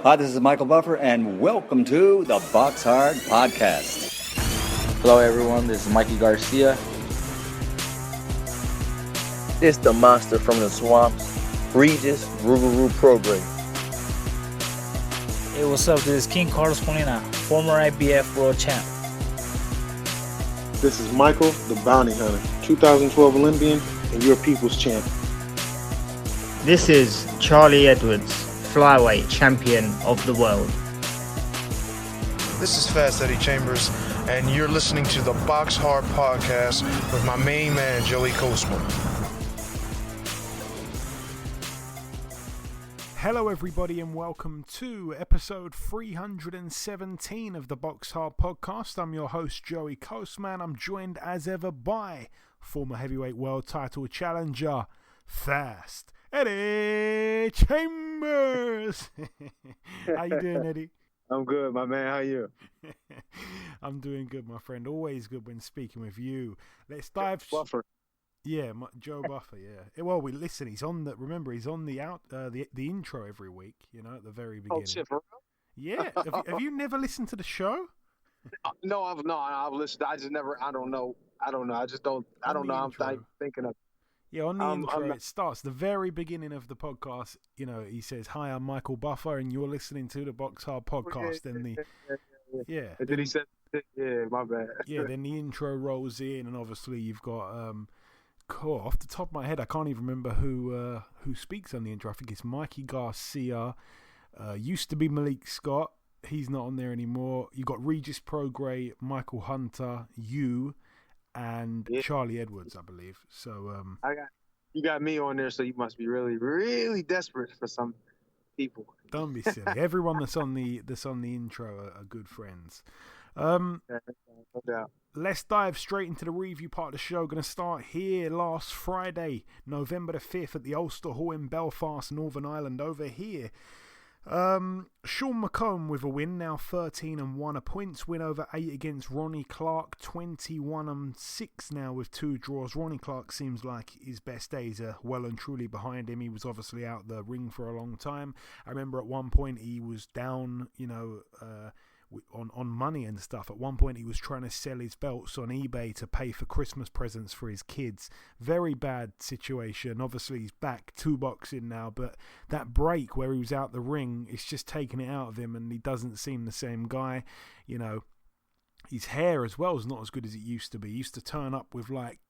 Hi, this is Michael Buffer, and welcome to the BoxHard Podcast. Hello, everyone. This is Mikey Garcia. It's the monster from the swamps, Regis Rougarou Prograis. Hey, what's up? This is King Carlos Molina, former IBF world champ. This is Michael, the Bounty Hunter, 2012 Olympian and your people's champ. This is Charlie Edwards, flyweight champion of the world. This is Fast Eddie Chambers, and you're listening to the BoxHard Podcast with my main man, Joey Coastman. Hello everybody and welcome to episode 317 of the BoxHard Podcast. I'm your host Joey Coastman. I'm joined as ever by former heavyweight world title challenger Fast Eddie Chambers. How you doing, Eddie? I'm good, my man. How you? I'm doing good, my friend. Always good when speaking with you. Let's dive. Buffer. Yeah, Joe Buffer. Yeah. Well, he's on the. Remember, he's on the intro every week. You know, at the very beginning. Oh shit, for real? Yeah. Have you never listened to the show? No, I've listened. I just never. I don't know. I just don't. I don't know. I'm thinking of. Yeah, on the intro, it starts the very beginning of the podcast. You know, he says, "Hi, I'm Michael Buffer, and you're listening to the BoxHard Podcast." Yeah. And then he said, "Yeah, my bad." Yeah. Then the intro rolls in, and obviously you've got off the top of my head, I can't even remember who speaks on the intro. I think it's Mikey Garcia. Used to be Malik Scott. He's not on there anymore. You got Regis Prograis, Michael Hunter, and Charlie Edwards, I believe. So you got me on there, so you must be really, really desperate for some people. Don't be silly. Everyone that's on the intro are good friends. No doubt. Let's dive straight into the review part of the show. Going to start here last Friday, November the 5th at the Ulster Hall in Belfast, Northern Ireland. Over here, Sean McComb with a win, now 13-1, a points win over 8 against Ronnie Clark, 21-6 now with 2 draws. Ronnie Clark seems like his best days are well and truly behind him. He was obviously out the ring for a long time. I remember at one point he was down, on money and stuff. At one point he was trying to sell his belts on eBay to pay for Christmas presents for his kids. Very bad situation. Obviously he's back to boxing now, but that break where he was out the ring, it's just taking it out of him, and he doesn't seem the same guy. You know, his hair as well is not as good as it used to be. He used to turn up with like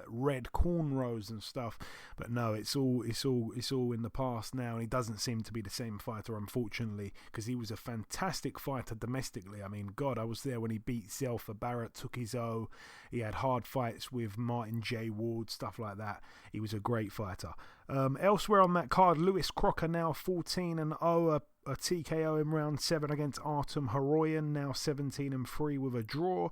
red cornrows and stuff, but no, it's all in the past now, and he doesn't seem to be the same fighter, unfortunately, because he was a fantastic fighter domestically. I mean, God, I was there when he beat Zelfa Barrett, took his O. He had hard fights with Martin J. Ward, stuff like that. He was a great fighter. Elsewhere on that card, Lewis Crocker now 14-0, a TKO in round 7 against Artem Haroyan, now 17-3 with a draw.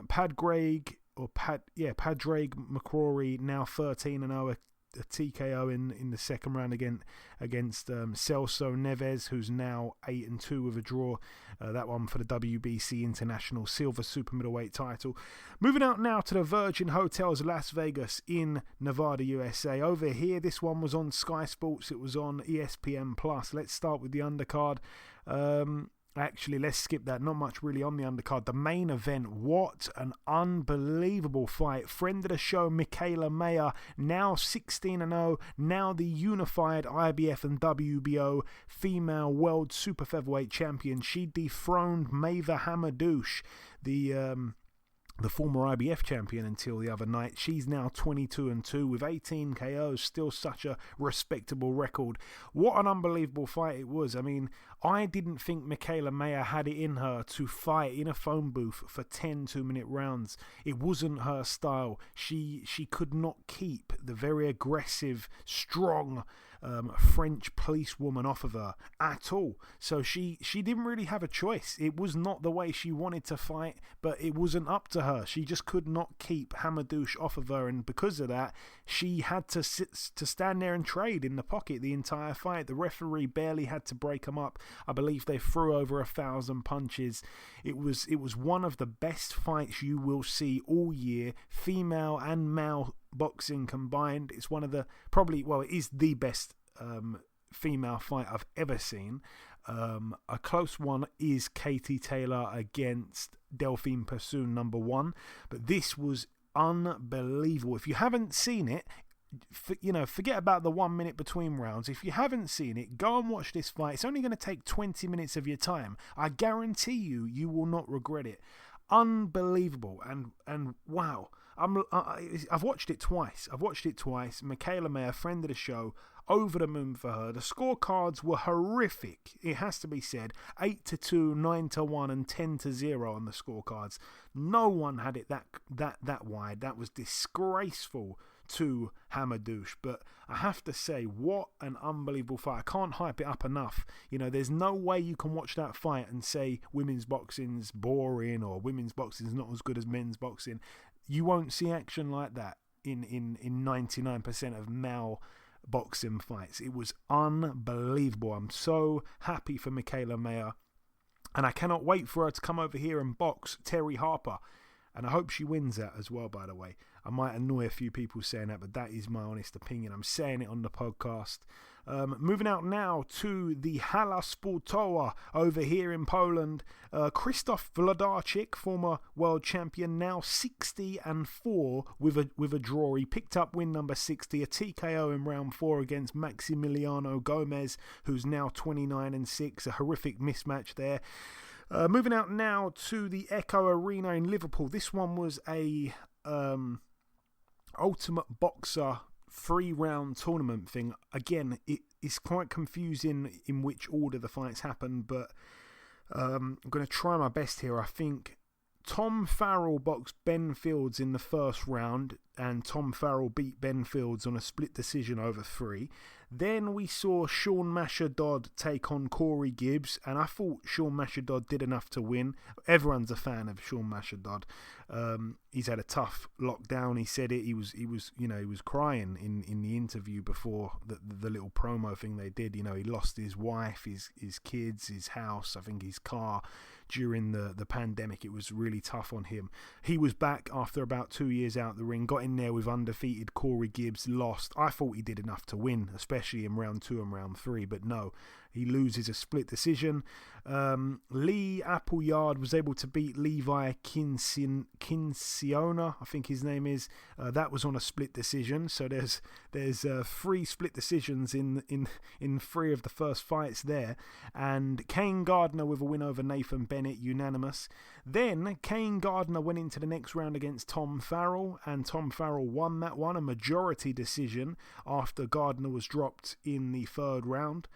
Padraig McCrory now 13-0, a TKO in the second round against Celso Neves, who's now 8-2 with a draw. That one for the WBC International Silver Super-Middleweight title. Moving out now to the Virgin Hotels Las Vegas in Nevada, USA. Over here, this one was on Sky Sports. It was on ESPN Plus. Let's start with the undercard. Actually, let's skip that. Not much really on the undercard. The main event, what an unbelievable fight. Friend of the show, Michaela Mayer, now 16-0, now the unified IBF and WBO female world super featherweight champion. She dethroned Maeva Hamadouche, the former IBF champion until the other night. She's now 22-2 with 18 KOs, still such a respectable record. What an unbelievable fight it was. I mean, I didn't think Michaela Mayer had it in her to fight in a phone booth for 10 2-minute rounds. It wasn't her style. She could not keep the very aggressive, strong French policewoman off of her at all. So she didn't really have a choice. It was not the way she wanted to fight, but it wasn't up to her. She just could not keep Hamadouche off of her, and because of that, she had to stand there and trade in the pocket the entire fight. The referee barely had to break them up. I believe they threw over 1,000 punches. It was one of the best fights you will see all year, female and male boxing combined. It's one of the it is the best female fight I've ever seen. A close one is Katie Taylor against Delphine Persoon, number 1. But this was unbelievable. If you haven't seen it, forget about the 1 minute between rounds. If you haven't seen it, go and watch this fight. It's only going to take 20 minutes of your time. I guarantee you will not regret it. Unbelievable. And wow. I've watched it twice. Michaela May, a friend of the show, over the moon for her. The scorecards were horrific, it has to be said. 8-2, 9-1, and 10-0 on the scorecards. No one had it that wide. That was disgraceful to Hamadouche. But I have to say, what an unbelievable fight. I can't hype it up enough. There's no way you can watch that fight and say women's boxing's boring or women's boxing's not as good as men's boxing. You won't see action like that in 99% of male boxing fights. It was unbelievable. I'm so happy for Michaela Mayer, and I cannot wait for her to come over here and box Terry Harper, and I hope she wins that as well, by the way. I might annoy a few people saying that, but that is my honest opinion. I'm saying it on the podcast. Moving out now to the Hala Sportowa over here in Poland. Krzysztof Wlodarczyk, former world champion, now 60-4 with a draw. He picked up win number 60, a TKO in round 4 against Maximiliano Gomez, who's now 29-6. A horrific mismatch there. Moving out now to the Echo Arena in Liverpool. This one was a Ultimate Boxer 3-round tournament thing. Again, it is quite confusing in which order the fights happened, but I'm going to try my best here. I think Tom Farrell boxed Ben Fields in the first round, and Tom Farrell beat Ben Fields on a split decision over 3. Then we saw Sean Mashadod take on Corey Gibbs, and I thought Sean Mashadod did enough to win. Everyone's a fan of Sean Mashadod. He's had a tough lockdown. He said it. He was crying in the interview before the little promo thing they did. He lost his wife, his kids, his house, I think his car during the pandemic. It was really tough on him. He was back after about 2 years out the ring, got in there with undefeated Corey Gibbs, lost. I thought he did enough to win, especially in round 2 and round 3, but no, he loses a split decision. Lee Appleyard was able to beat Levi Kinciona, I think his name is. That was on a split decision. So there's 3 split decisions in 3 of the first fights there. And Kane Gardner with a win over Nathan Bennett, unanimous. Then Kane Gardner went into the next round against Tom Farrell, and Tom Farrell won that one, a majority decision after Gardner was dropped in the 3rd round.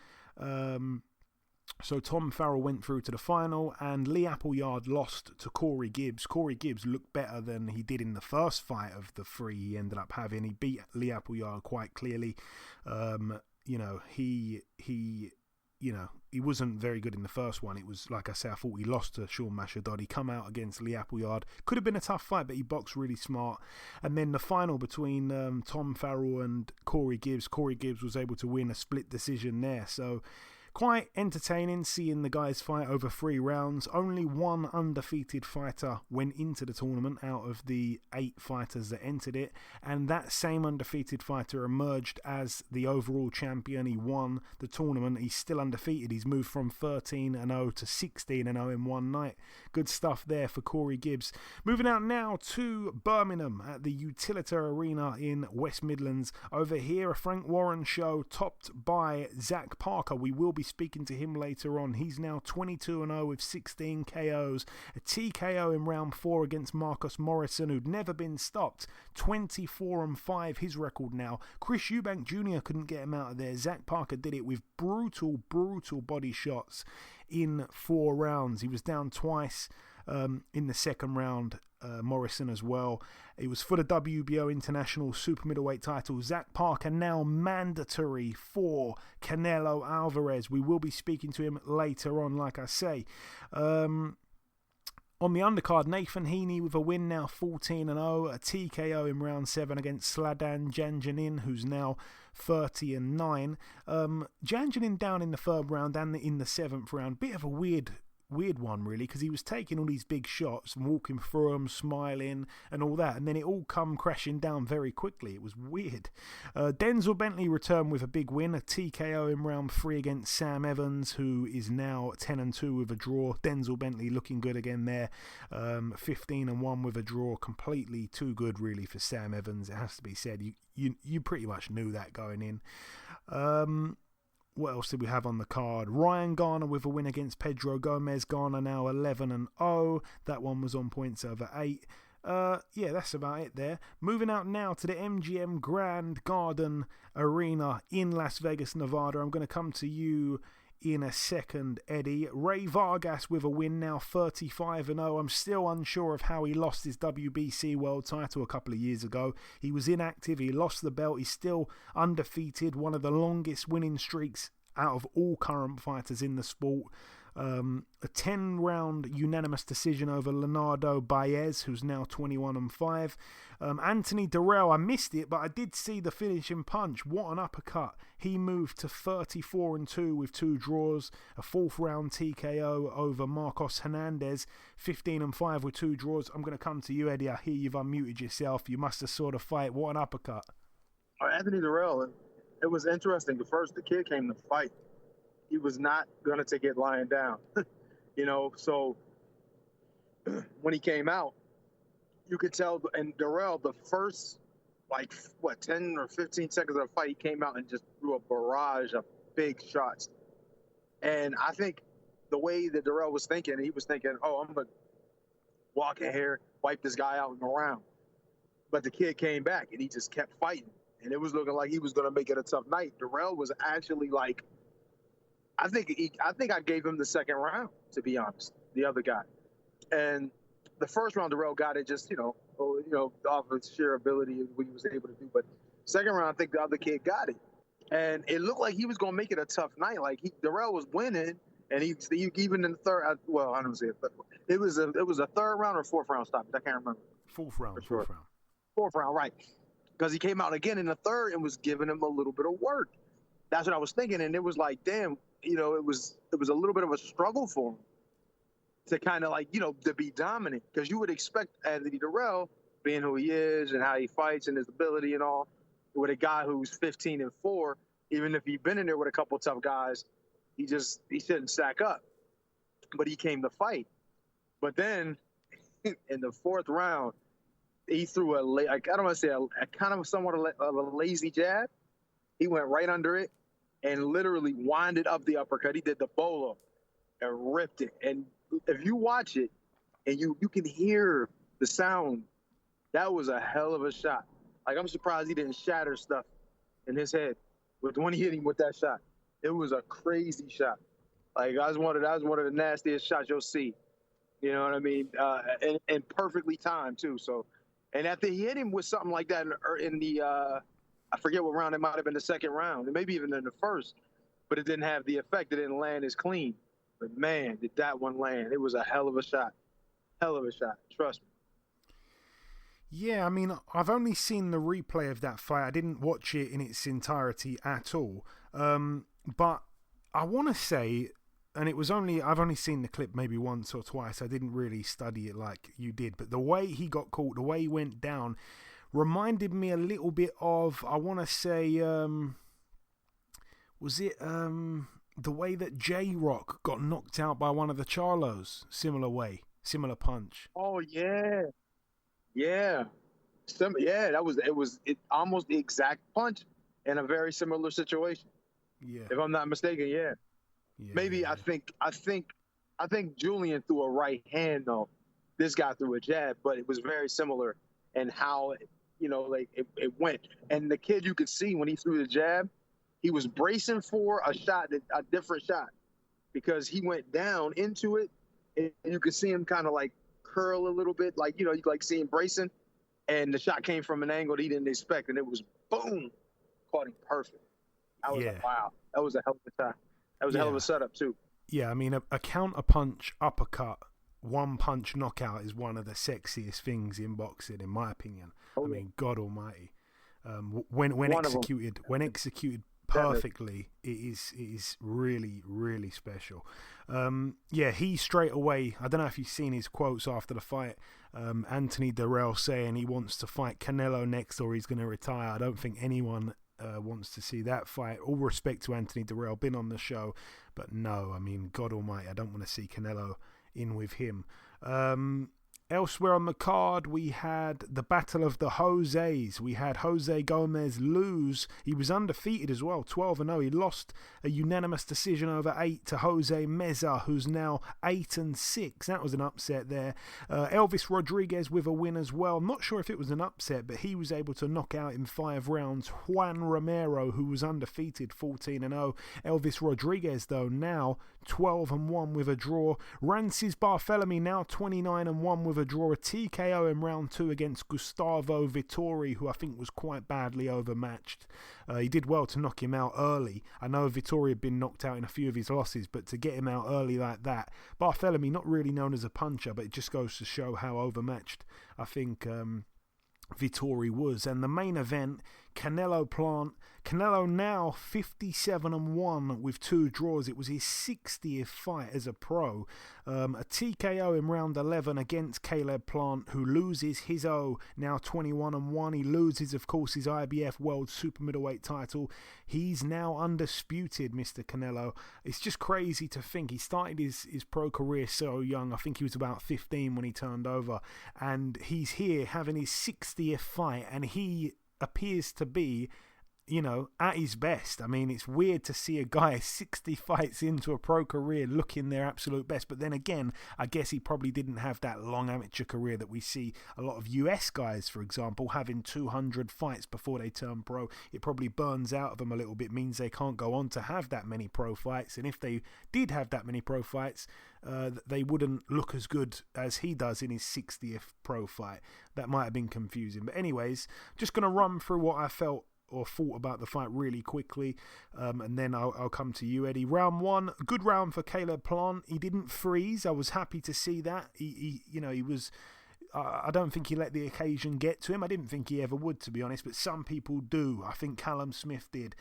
So Tom Farrell went through to the final, and Lee Appleyard lost to Corey Gibbs. Corey Gibbs looked better than he did in the first fight of the 3 he ended up having. He beat Lee Appleyard quite clearly. He wasn't very good in the first one. It was, like I say, I thought he lost to Sean Mashadod. He come out against Lee Appleyard. Could have been a tough fight, but he boxed really smart. And then the final between Tom Farrell and Corey Gibbs was able to win a split decision there. So quite entertaining seeing the guys fight over 3 rounds. Only one undefeated fighter went into the tournament out of the 8 fighters that entered it, and that same undefeated fighter emerged as the overall champion. He won the tournament. He's still undefeated. He's moved from 13-0 to 16-0 in one night. Good stuff there for Corey Gibbs. Moving out now to Birmingham at the Utilita Arena in West Midlands. Over here, a Frank Warren show topped by Zach Parker. We will be speaking to him later on. He's now 22-0 with 16 KOs. A TKO in round 4 against Marcus Morrison, who'd never been stopped. 24-5, his record now. Chris Eubank Jr. couldn't get him out of there. Zach Parker did it with brutal body shots in 4 rounds. He was down twice in the 2nd round. Morrison as well. It was for the WBO International Super-Middleweight title. Zach Parker now mandatory for Canelo Alvarez. We will be speaking to him later on, like I say. On the undercard, Nathan Heaney with a win, now 14-0. A TKO in round 7 against Sladan Janjanin, who's now 30-9. Janjanin down in the 3rd round and in the 7th round. Bit of a weird one, really, because he was taking all these big shots and walking through them, smiling and all that, and then it all come crashing down very quickly. It was weird. Denzel Bentley returned with a big win, a TKO in round 3 against Sam Evans, who is now 10-2 with a draw. Denzel Bentley looking good again there, 15-1 with a draw. Completely too good, really, for Sam Evans. It has to be said. You pretty much knew that going in. What else did we have on the card? Ryan Garner with a win against Pedro Gomez. Garner now 11-0. That one was on points over 8. Yeah, that's about it there. Moving out now to the MGM Grand Garden Arena in Las Vegas, Nevada. I'm going to come to you in a second, Eddie. Ray Vargas with a win now, 35-0. I'm still unsure of how he lost his WBC world title a couple of years ago. He was inactive, he lost the belt, he's still undefeated, one of the longest winning streaks out of all current fighters in the sport. A 10-round unanimous decision over Leonardo Baez, who's now 21-5. Anthony Durrell, I missed it, but I did see the finishing punch. What an uppercut. He moved to 34-2 with 2 draws. A 4th-round TKO over Marcos Hernandez, 15-5 with 2 draws. I'm going to come to you, Eddie. I hear you've unmuted yourself. You must have saw the fight. What an uppercut. Anthony Durrell, it was interesting. The kid came to fight. He was not going to take it lying down, so when he came out, you could tell, and Durrell, the first, 10 or 15 seconds of the fight, he came out and just threw a barrage of big shots. And I think the way that Durrell was thinking, he was thinking, I'm going to walk in here, wipe this guy out in the round. But the kid came back, and he just kept fighting. And it was looking like he was going to make it a tough night. Durrell was actually I think I gave him the second round, to be honest, the other guy. And the first round, Durrell got it just, off of sheer ability of what he was able to do. But second round, I think the other kid got it. And it looked like he was going to make it a tough night. Durrell was winning, and he even in the third, I don't say it, but it was a 3rd round or 4th round stop. I can't remember. 4th round. Sure. 4th round. 4th round, right. Because he came out again in the 3rd and was giving him a little bit of work. That's what I was thinking. And it was like, damn, it was a little bit of a struggle for him to kind of to be dominant, because you would expect Anthony Durrell, being who he is and how he fights and his ability and all, with a guy who's 15-4, even if he'd been in there with a couple tough guys, he shouldn't stack up. But he came to fight. But then in the 4th round, he threw I don't want to say a kind of somewhat of a lazy jab. He went right under it and literally winded up the uppercut. He did the bolo and ripped it. And if you watch it and you can hear the sound, that was a hell of a shot. I'm surprised he didn't shatter stuff in his head when he hit him with that shot. It was a crazy shot. That was one of the nastiest shots you'll see. You know what I mean? And perfectly timed too. So, and after he hit him with something like that in the I forget what round, it might have been the 2nd round, and maybe even in the 1st, but it didn't have the effect. It didn't land as clean. But man, did that one land. It was a hell of a shot. Hell of a shot. Trust me. Yeah, I mean, I've only seen the replay of that fight. I didn't watch it in its entirety at all. But I want to say, and I've only seen the clip maybe once or twice. I didn't really study it like you did. But the way he got caught, the way he went down, reminded me a little bit of, I want to say, was it the way that J-Rock got knocked out by one of the Charlos? Similar punch. Oh, yeah. Yeah. It was almost the exact punch in a very similar situation. Yeah. If I'm not mistaken, yeah. Maybe yeah. I think Julian threw a right hand though. This guy threw a jab, but it was very similar in how it went. And the kid, you could see when he threw the jab, he was bracing for a different shot, because he went down into it, and you could see him kind of curl a little bit, you see him bracing, and the shot came from an angle that he didn't expect, and it was boom, caught him perfect. I was like, wow, that was a hell of a shot. That was a hell of a setup too. Yeah, I mean, a counter punch uppercut, one punch knockout is one of the sexiest things in boxing, in my opinion. I mean, God Almighty. When executed perfectly, it is really, really special. He straight away, I don't know if you've seen his quotes after the fight, Anthony Dirrell saying he wants to fight Canelo next or he's going to retire. I don't think anyone wants to see that fight. All respect to Anthony Dirrell, been on the show, but no, I mean, God almighty, I don't want to see Canelo in with him. Elsewhere on the card, we had the Battle of the Jose's. We had Jose Gomez lose. He was undefeated as well, 12-0. He lost a unanimous decision over 8 to Jose Meza, who's now 8-6. That was an upset there. Elvis Rodriguez with a win as well. Not sure if it was an upset, but he was able to knock out in 5 rounds Juan Romero, who was undefeated, 14-0. Elvis Rodriguez, though, now 12-1 with a draw. Rancis Barthélemy now 29-1 with a draw, a TKO in round 2 against Gustavo Vittori, who I think was quite badly overmatched. He did well to knock him out early. I know Vittori had been knocked out in a few of his losses, but to get him out early like that, Barthélemy not really known as a puncher, but it just goes to show how overmatched I think Vittori was. And the main event, Canelo Plant. Canelo now 57-1 with 2 draws. It was his 60th fight as a pro. A TKO in round 11 against Caleb Plant, who loses his now 21-1. He loses, of course, his IBF World Super-Middleweight title. He's now undisputed, Mr. Canelo. It's just crazy to think he started his pro career so young. I think he was about 15 when he turned over. And he's here having his 60th fight, and he appears to be, at his best. I mean, it's weird to see a guy 60 fights into a pro career looking their absolute best. But then again, I guess he probably didn't have that long amateur career that we see a lot of US guys, for example, having 200 fights before they turn pro. It probably burns out of them a little bit, means they can't go on to have that many pro fights. And if they did have that many pro fights, they wouldn't look as good as he does in his 60th pro fight. That might have been confusing. But anyways, just going to run through what I felt or thought about the fight really quickly, and then I'll come to you, Eddie. Round 1, good round for Caleb Plant. He didn't freeze. I was happy to see that. He was. I don't think he let the occasion get to him. I didn't think he ever would, to be honest, but some people do. I think Callum Smith did.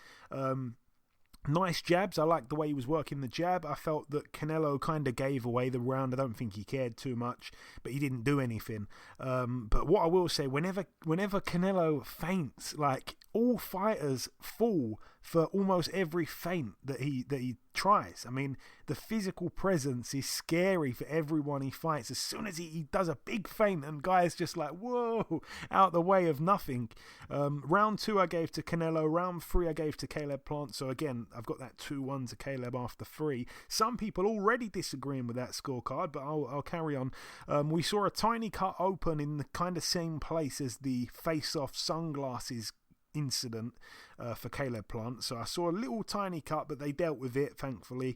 Nice jabs. I liked the way he was working the jab. I felt that Canelo kind of gave away the round. I don't think he cared too much, but he didn't do anything. But what I will say, whenever Canelo feints, like, all fighters fall for almost every feint that he tries. I mean, the physical presence is scary for everyone he fights. As soon as he does a big feint, and guys just like, whoa, out the way of nothing. Round 2 I gave to Canelo. Round 3 I gave to Caleb Plant. So again, I've got that 2-1 to Caleb after 3. Some people already disagreeing with that scorecard, but I'll carry on. We saw a tiny cut open in the kind of same place as the face-off sunglasses incident for Caleb Plant. So I saw a little tiny cut, but they dealt with it, thankfully.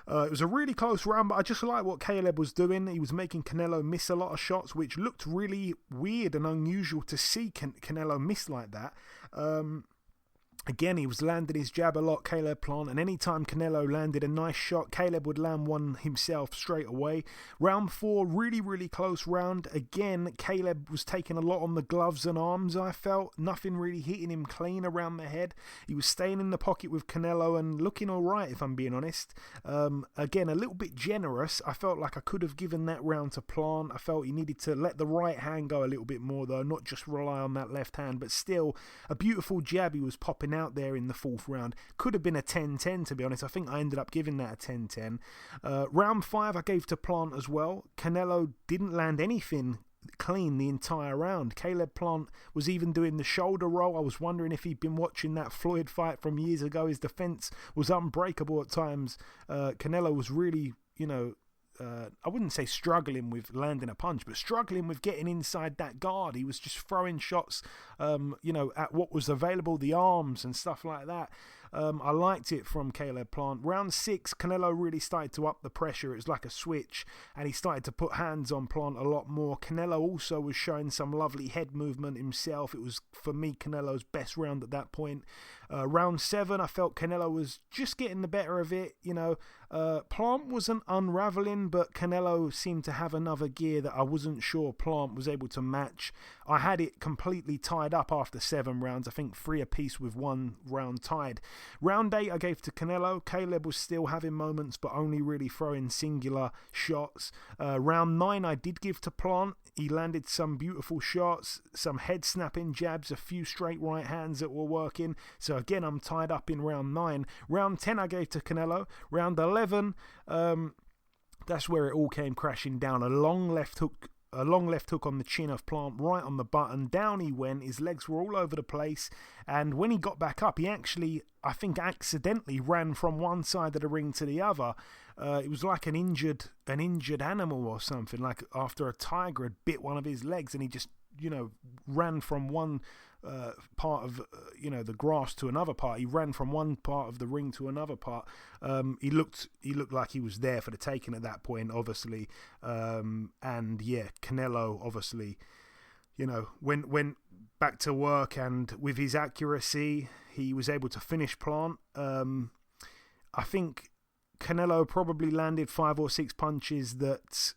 It was a really close round, but I just like what Caleb was doing. He was making Canelo miss a lot of shots, which looked really weird and unusual to see Canelo miss like that. Again, he was landing his jab a lot, Caleb Plant, and anytime Canelo landed a nice shot, Caleb would land one himself straight away. Round 4, really, really close round. Again, Caleb was taking a lot on the gloves and arms, I felt. Nothing really hitting him clean around the head. He was staying in the pocket with Canelo and looking all right, if I'm being honest. Again, a little bit generous. I felt like I could have given that round to Plant. I felt he needed to let the right hand go a little bit more, though, not just rely on that left hand, but still a beautiful jab he was popping out there in the 4th round. Could have been a 10-10, to be honest. I think I ended up giving that a 10-10. Round 5 I gave to Plant as well. Canelo didn't land anything clean the entire round. Caleb Plant was even doing the shoulder roll. I was wondering if he'd been watching that Floyd fight from years ago. His defense was unbreakable at times. Canelo was really, I wouldn't say struggling with landing a punch, but struggling with getting inside that guard. He was just throwing shots, at what was available, the arms and stuff like that. I liked it from Caleb Plant. Round 6, Canelo really started to up the pressure. It was like a switch, and he started to put hands on Plant a lot more. Canelo also was showing some lovely head movement himself. It was, for me, Canelo's best round at that point. Round 7, I felt Canelo was just getting the better of it. Plant wasn't unraveling, but Canelo seemed to have another gear that I wasn't sure Plant was able to match. I had it completely tied up after 7 rounds. I think 3 apiece with 1 round tied. Round 8 I gave to Canelo. Caleb was still having moments, but only really throwing singular shots. Round 9 I did give to Plant. He landed some beautiful shots, some head-snapping jabs, a few straight right hands that were working. So again, I'm tied up in round 9. Round 10 I gave to Canelo. Round 11, that's where it all came crashing down. A long left hook on the chin of Plant, right on the button. Down he went. His legs were all over the place. And when he got back up, he actually, I think, accidentally ran from one side of the ring to the other. It was like an injured animal or something. Like after a tiger had bit one of his legs, and he just, ran from one part of the grass to another part. He ran from one part of the ring to another part. He looked like he was there for the taking at that point, obviously. And yeah, Canelo obviously, went back to work, and with his accuracy, he was able to finish Plant. I think Canelo probably landed 5 or 6 punches that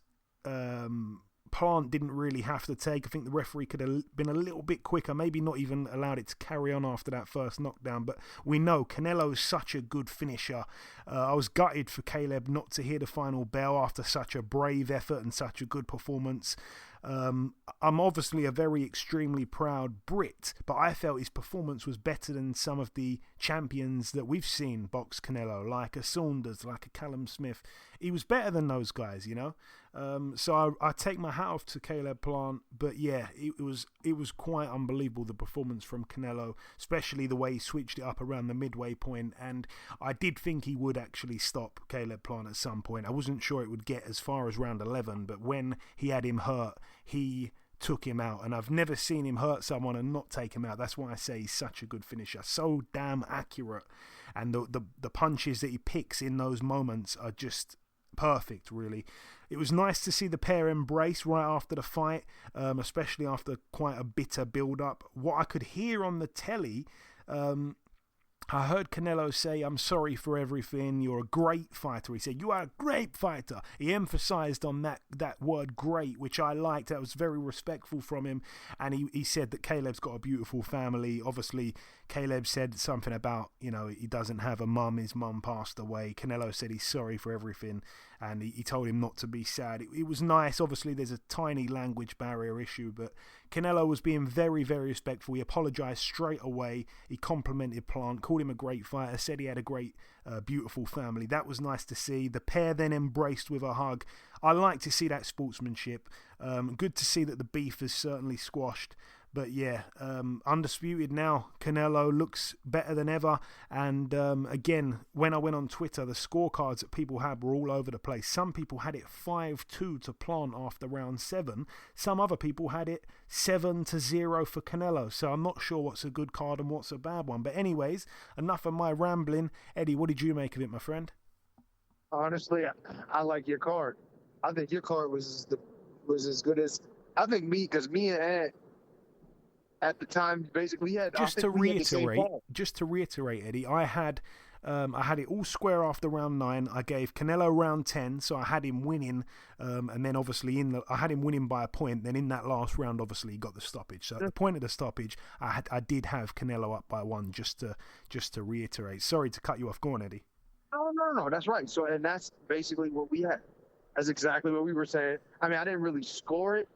Plant didn't really have to take. I think the referee could have been a little bit quicker, maybe not even allowed it to carry on after that first knockdown. But we know Canelo is such a good finisher. I was gutted for Caleb not to hear the final bell after such a brave effort and such a good performance. I'm obviously a very extremely proud Brit, but I felt his performance was better than some of the champions that we've seen box Canelo, like a Saunders, like a Callum Smith. He was better than those guys, So I take my hat off to Caleb Plant, but yeah, it was quite unbelievable, the performance from Canelo, especially the way he switched it up around the midway point. And I did think he would actually stop Caleb Plant at some point. I wasn't sure it would get as far as round 11, but when he had him hurt, he took him out, and I've never seen him hurt someone and not take him out. That's why I say he's such a good finisher, so damn accurate, and the punches that he picks in those moments are just perfect, really. It was nice to see the pair embrace right after the fight, especially after quite a bitter build-up. What I could hear on the telly, I heard Canelo say, "I'm sorry for everything, you're a great fighter." He said, "You are a great fighter." He emphasized on that word great, which I liked. That was very respectful from him. And he said that Caleb's got a beautiful family. Obviously, Caleb said something about, he doesn't have a mum, his mum passed away. Canelo said he's sorry for everything, and he told him not to be sad. It was nice. Obviously, there's a tiny language barrier issue, but Canelo was being very, very respectful. He apologized straight away. He complimented Plant, called him a great fighter, said he had a great, beautiful family. That was nice to see. The pair then embraced with a hug. I like to see that sportsmanship. Good to see that the beef is certainly squashed. But yeah, undisputed now. Canelo looks better than ever. And again, when I went on Twitter, the scorecards that people had were all over the place. Some people had it 5-2 to Plant after round 7. Some other people had it 7-0 for Canelo. So I'm not sure what's a good card and what's a bad one. But anyways, enough of my rambling. Eddie, what did you make of it, my friend? Honestly, I like your card. I think your card was as good as I think me and Ed at the time basically had. Just to reiterate, Eddie, I had it all square after round 9. I gave Canelo round 10, so I had him winning, and then obviously I had him winning by a point. Then in that last round, obviously he got the stoppage. So at the point of the stoppage, I did have Canelo up by 1. Just to reiterate. Sorry to cut you off. Go on, Eddie. Oh, no, that's right. So, and that's basically what we had. That's exactly what we were saying. I mean, I didn't really score it,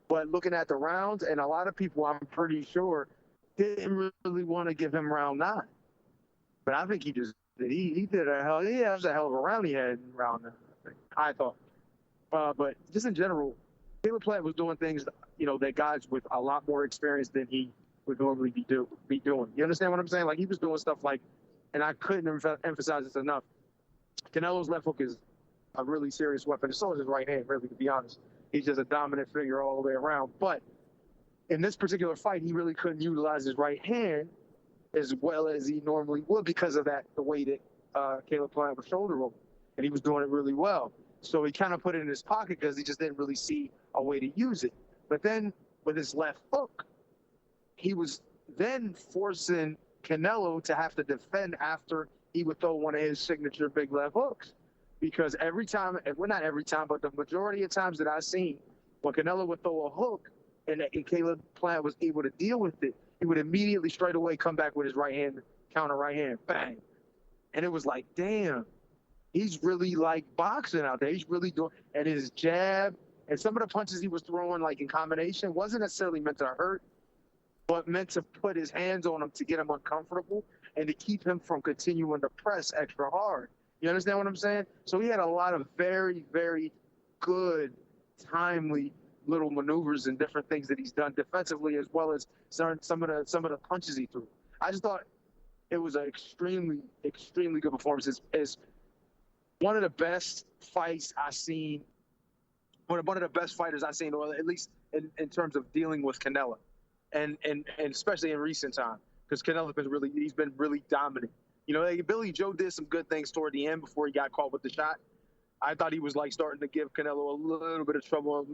but looking at the rounds, and a lot of people, I'm pretty sure, didn't really want to give him round 9. But I think he just did. He did that was a hell of a round he had in round 9, I thought. But just in general, Caleb Plant was doing things, that guys with a lot more experience than he would normally be doing. You understand what I'm saying? Like, he was doing stuff like, and I couldn't emphasize this enough, Canelo's left hook is a really serious weapon. So is his right hand, really, to be honest. He's just a dominant figure all the way around. But in this particular fight, he really couldn't utilize his right hand as well as he normally would because of the way that Caleb Plant was shoulder rolling. And he was doing it really well. So he kind of put it in his pocket because he just didn't really see a way to use it. But then with his left hook, he was then forcing Canelo to have to defend after he would throw one of his signature big left hooks. Because every time, well, not every time, but the majority of times that I've seen, when Canelo would throw a hook and Caleb Plant was able to deal with it, he would immediately straight away come back with his right hand, counter right hand, bang. And it was like, damn, he's really like boxing out there. He's really doing, and his jab and some of the punches he was throwing like in combination wasn't necessarily meant to hurt, but meant to put his hands on him to get him uncomfortable and to keep him from continuing to press extra hard. You understand what I'm saying? So he had a lot of very, very good, timely little maneuvers and different things that he's done defensively, as well as some of the punches he threw. I just thought it was an extremely, extremely good performance. It's one of the best fights I've seen, one of the best fighters I've seen, or at least in terms of dealing with Canelo, and especially in recent time, because Canelo's been really dominant. You know, like Billy Joe did some good things toward the end before he got caught with the shot. I thought he was like starting to give Canelo a little bit of trouble,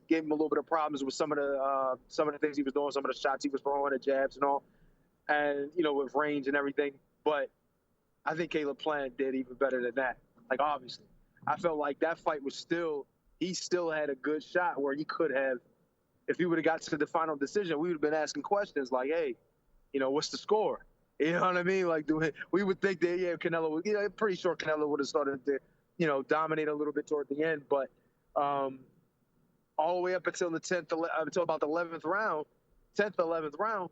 gave him a little bit of problems with some of the things he was doing, some of the shots he was throwing, the jabs and all, and with range and everything. But I think Caleb Plant did even better than that. Like, obviously, I felt like that fight was he still had a good shot where he could have, if he would have got to the final decision, we would have been asking questions like, hey, what's the score? You know what I mean? Like, we would think that, yeah, Canelo would, I'm pretty sure Canelo would have started to, dominate a little bit toward the end. But all the way up until until about the 11th round, 10th, 11th round,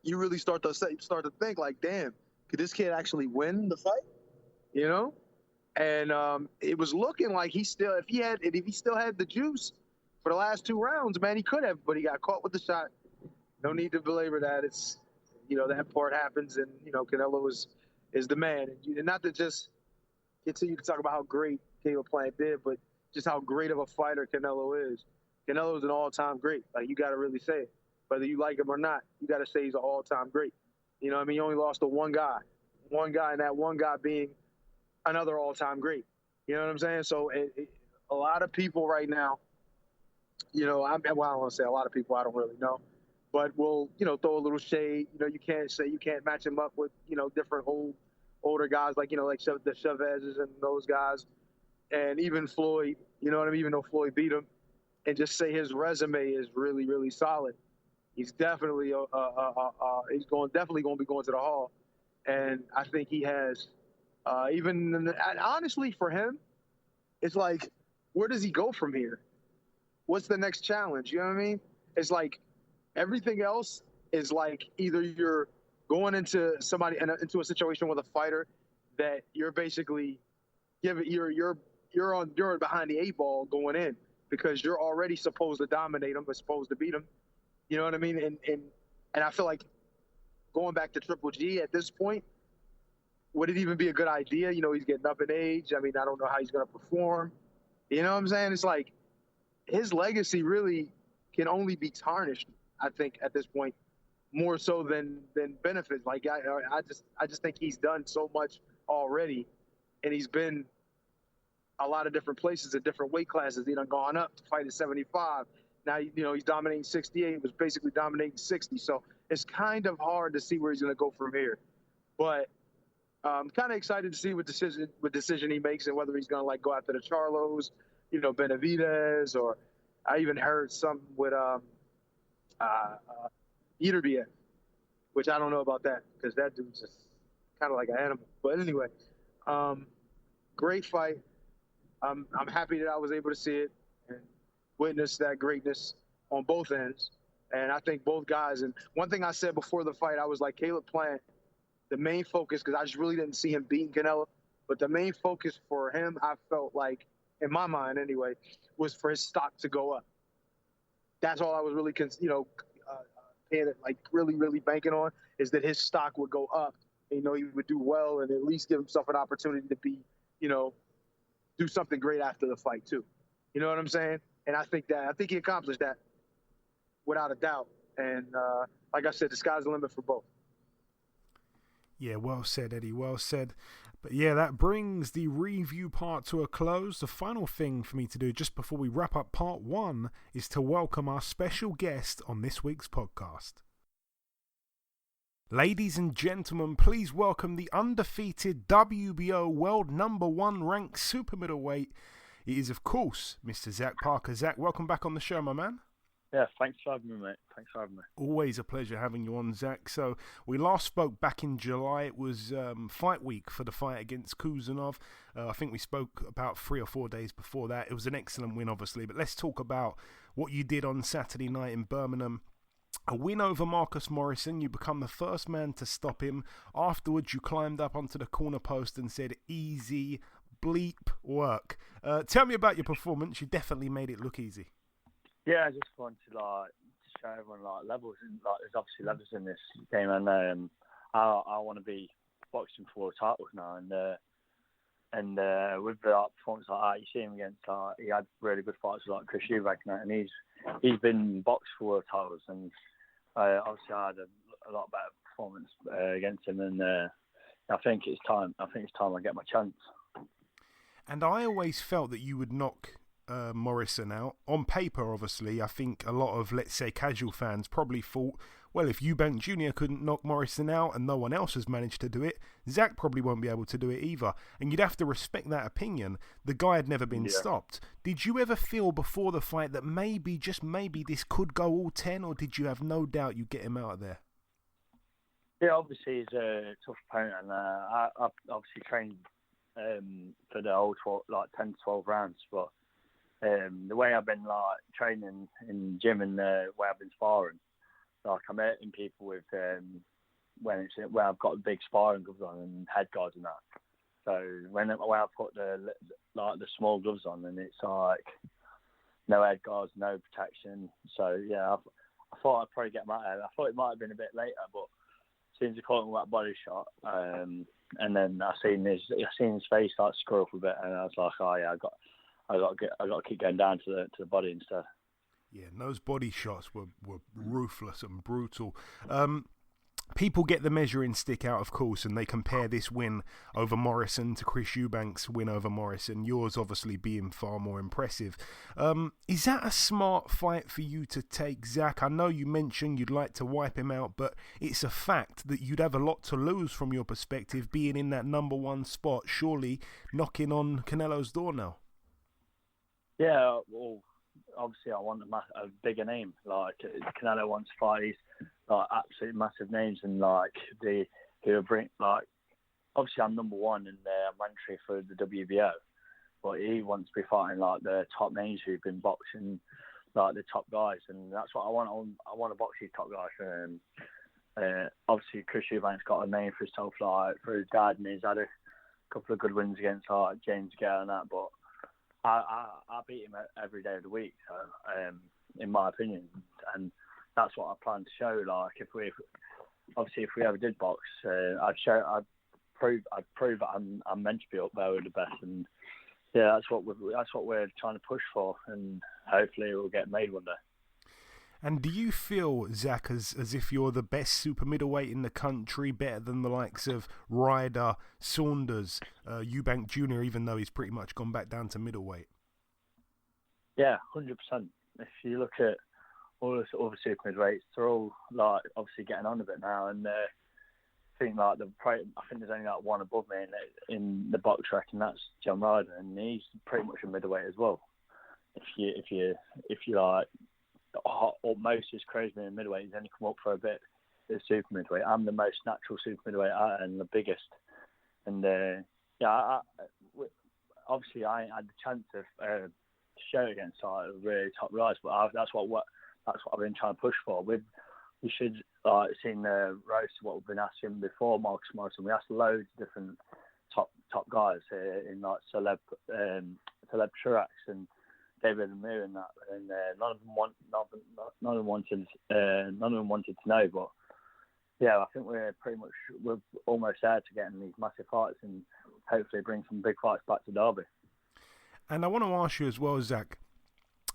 you really start to think like, damn, could this kid actually win the fight? And it was looking like if he still had the juice for the last 2 rounds, man, he could have, but he got caught with the shot. No need to belabor that. It's, that part happens, and, Canelo is the man. And not to just continue to talk about how great Caleb Plant did, but just how great of a fighter Canelo is. Canelo is an all-time great. Like, you got to really say it. Whether you like him or not, you got to say he's an all-time great. You know what I mean? He only lost to one guy, and that one guy being another all-time great. You know what I'm saying? So a lot of people right now, I don't want to say a lot of people, I don't really know, but we'll, throw a little shade. You can't match him up with, different older guys like the Chavezes and those guys, and even Floyd, you know what I mean? Even though Floyd beat him, and just say his resume is really, really solid. He's definitely definitely going to be going to the Hall, and I think he has. Honestly, for him, it's like, where does he go from here? What's the next challenge? You know what I mean? It's like everything else is like either you're going into into a situation with a fighter that you're basically you're behind the 8 ball going in because you're already supposed to dominate him, but supposed to beat him. You know what I mean? And I feel like going back to Triple G at this point, would it even be a good idea? He's getting up in age. I mean, I don't know how he's going to perform. You know what I'm saying? It's like his legacy really can only be tarnished, I think, at this point, more so than benefits. Like, I just think he's done so much already, and he's been a lot of different places at different weight classes. He done gone up to fight at 75. Now, he's dominating 68. Was basically dominating 60. So it's kind of hard to see where he's going to go from here. But I'm kind of excited to see what decision he makes and whether he's going to like go after the Charlos, Benavidez, or I even heard something with Iturbide, which I don't know about that because that dude's just kind of like an animal. But anyway, great fight. I'm happy that I was able to see it and witness that greatness on both ends. And I think both guys, and one thing I said before the fight, I was like, Caleb Plant, the main focus, because I just really didn't see him beating Canelo, but the main focus for him, I felt like, in my mind anyway, was for his stock to go up. That's all I was really, really, really banking on, is that his stock would go up. And, he would do well and at least give himself an opportunity to be, do something great after the fight too. You know what I'm saying? And I think he accomplished that without a doubt. And like I said, the sky's the limit for both. Yeah, well said, Eddie, well said. But yeah, that brings the review part to a close. The final thing for me to do just before we wrap up part 1 is to welcome our special guest on this week's podcast. Ladies and gentlemen, please welcome the undefeated WBO world #1 ranked super middleweight. It is, of course, Mr. Zach Parker. Zach, welcome back on the show, my man. Yeah, thanks for having me, mate. Thanks for having me. Always a pleasure having you on, Zach. So we last spoke back in July. It was fight week for the fight against Kuzanov. I think we spoke about 3 or 4 days before that. It was an excellent win, obviously. But let's talk about what you did on Saturday night in Birmingham. A win over Marcus Morrison. You become the first man to stop him. Afterwards, you climbed up onto the corner post and said, easy bleep work. Tell me about your performance. You definitely made it look easy. Yeah, I just wanted to show everyone levels. There's obviously levels in this game, and I want to be boxing for titles now. And with the performance like that, you see him against he had really good fights like Chris Eubank, and he's been boxed for titles, and obviously I had a lot better performance against him, and I think it's time. I get my chance. And I always felt that you would knock Morrison out. On paper, obviously, I think a lot of, let's say, casual fans probably thought, well, if Eubank Jr. couldn't knock Morrison out and no one else has managed to do it, Zach probably won't be able to do it either. And you'd have to respect that opinion. The guy had never been stopped. Did you ever feel before the fight that maybe, just maybe, this could go all 10, or did you have no doubt you'd get him out of there? Yeah, obviously he's a tough opponent, and I obviously trained for the whole 10 to 12 rounds, but the way I've been training in the gym and the way I've been sparring, I'm hitting people with where I've got big sparring gloves on and head guards and that. So when I put the small gloves on, and it's no head guards, no protection. So yeah, I thought I'd probably get him out of there. I thought it might have been a bit later, but as soon as he caught him with that body shot, and then I seen his face start to screw up a bit, and I was like, oh yeah, I got to keep going down to the body instead. Yeah, and those body shots were ruthless and brutal. People get the measuring stick out, of course, and they compare this win over Morrison to Chris Eubank's win over Morrison, yours obviously being far more impressive. Is that a smart fight for you to take, Zach? I know you mentioned you'd like to wipe him out, but it's a fact that you'd have a lot to lose from your perspective, being in that #1 spot, surely knocking on Canelo's door now. Yeah, well, obviously I want a bigger name. Canelo wants to fight these absolute massive names, and who bring obviously I'm #1 and I'm entry for the WBO, but he wants to be fighting the top names who've been boxing the top guys, and that's what I want. I want to box these top guys. Obviously Chris Eubank's got a name for himself, for his dad, and he's had a couple of good wins against James Gale and that, but I beat him every day of the week, so in my opinion, and that's what I plan to show. If we ever did box, I'd prove that I'm meant to be up there with the best, and yeah, that's what we're trying to push for, and hopefully it will get made one day. And do you feel, Zach, as if you're the best super middleweight in the country, better than the likes of Ryder, Saunders, Eubank Jr., even though he's pretty much gone back down to middleweight? Yeah, 100%. If you look at all the other super middleweights, they're all obviously getting on a bit now, and I think I think there's only one above me in the box track, and that's John Ryder, and he's pretty much a middleweight as well. If you most is crazy in middleweight. He's only come up for a bit as super middleweight. I'm the most natural super middleweight and the biggest. And obviously I had the chance of show against really top guys, but that's what I've been trying to push for. We should seen the roast of what we've been asking before Marcus Morrison. We asked loads of different top guys in celeb Truax and David and Mir and that, and none of them wanted to know. But yeah, I think we're almost there to getting these massive fights and hopefully bring some big fights back to Derby. And I want to ask you as well, Zach,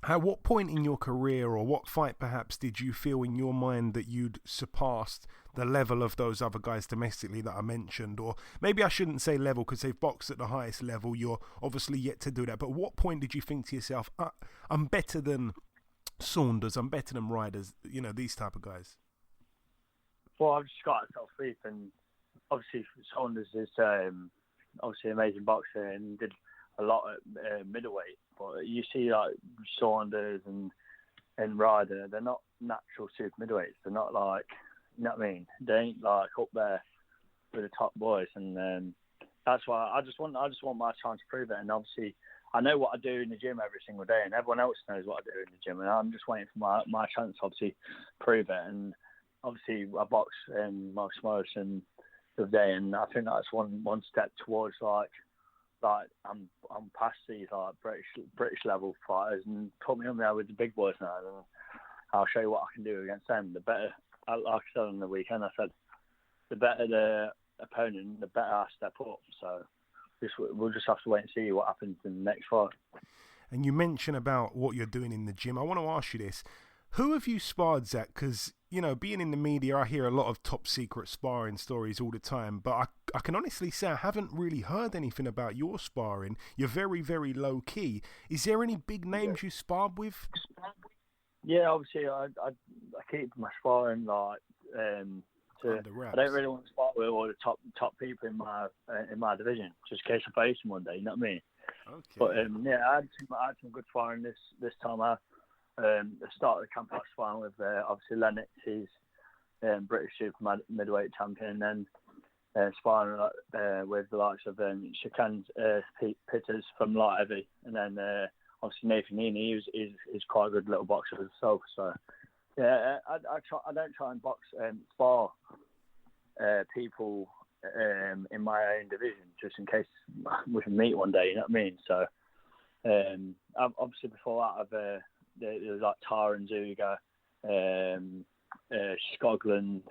at what point in your career, or what fight perhaps, did you feel in your mind that you'd surpassed the level of those other guys domestically that I mentioned? Or maybe I shouldn't say level, because they've boxed at the highest level. You're obviously yet to do that. But what point did you think to yourself, I'm better than Saunders, I'm better than Riders, these type of guys? Well, I've just got myself sleep, and obviously Saunders is obviously an amazing boxer and did a lot at middleweight. But you see like Saunders and Ryder, they're not natural super middleweights. They're not like, you know what I mean? They ain't like up there with the top boys, and that's why I just want my chance to prove it. And obviously, I know what I do in the gym every single day, and everyone else knows what I do in the gym, and I'm just waiting for my chance to obviously prove it. And obviously, I boxed Marcus Morrison the other day, and I think that's one step towards like I'm past these like British level fighters, and put me on there with the big boys now, and I'll show you what I can do against them. The better, like I said on the weekend, I said the better the opponent, the better I step up. So we'll just have to wait and see what happens in the next fight. And you mentioned about what you're doing in the gym. I want to ask you this. Who have you sparred, Zach? Because, you know, being in the media, I hear a lot of top secret sparring stories all the time. But I can honestly say I haven't really heard anything about your sparring. You're very, very low key. Is there any big names you sparred with? Yeah, obviously I keep my sparring like under wraps. I don't really want to spar with all the top people in my division, just in case I face them one day. You know what I mean? Okay. But yeah, I had some good sparring this time. The start of the camp I was sparring with obviously Lennox, he's British super middleweight champion, and then sparring with the likes of Shakan Pitters from light heavy, and then obviously Nathan Heaney, he's quite a good little boxer himself. So yeah, I don't try and spar people in my own division, just in case we can meet one day. You know what I mean? So obviously before that, there was like Tara and Zuga, Scotland.